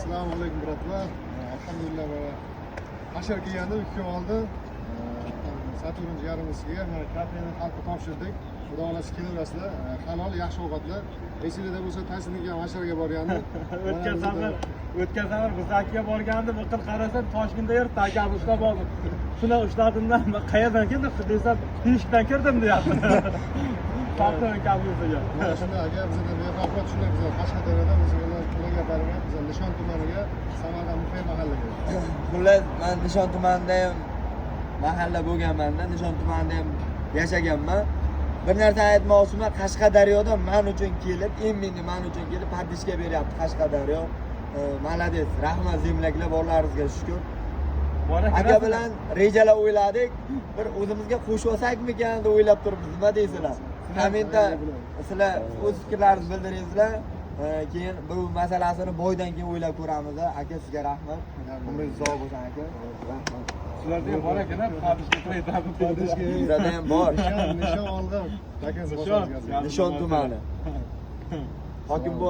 Assalomu alaykum birodar. Alhamdulillah hashar kelganda 2 kun oldin Saturn yarimisiga mana kafeni xalqqa topshirdik. Xudo xolasi kelaverasizlar. Halol, yaxshi ovqatlar. Esingizda bo'lsa Taysinga ham hasharga borgandi. O'tgan safar Buzakiga borganda bir qil qarasam Toshkentda yuribdi, akam ushlab oldi. Shuni ushladimdan qayerdan keldi desam, teshikdan kirdim deyapti. Topdim kabusiga. Mana shunda aka bizda bexavfat shunday biz Qashqadaryoda bizlar kulaga baribir biz Nishon tumaniga Samarqand Mufay mahallaga. Xullas, men Nishon tumanida ham mahalla bo'lganman-da, Nishon tumanida ham yashaganman. Bir narsa aytmoqchiman, Qashqadaryoda men uchun kelib, endi men uchun kelib paddishka beryapti Qashqadaryo. Malades, rahmat zemlaklar borlaringizga shukr. Aka bilan rejalar o'yladik. Bir o'zimizga qo'shib olsakmikan deb o'ylab turibmiz. Nima deysizlar? Kommentda sizlar o'z fikrlaringizni bildiringizlar. Keyin bu masalasini boydan keyin o'ylab ko'ramiz. Aka sizga rahmat. Umringiz sog' bo'lsin aka. Rahmat. Sizlarda ham bor ekan, paddishka Bizda ham bor. Nishon oldi. Nishon tumani. Hokim bu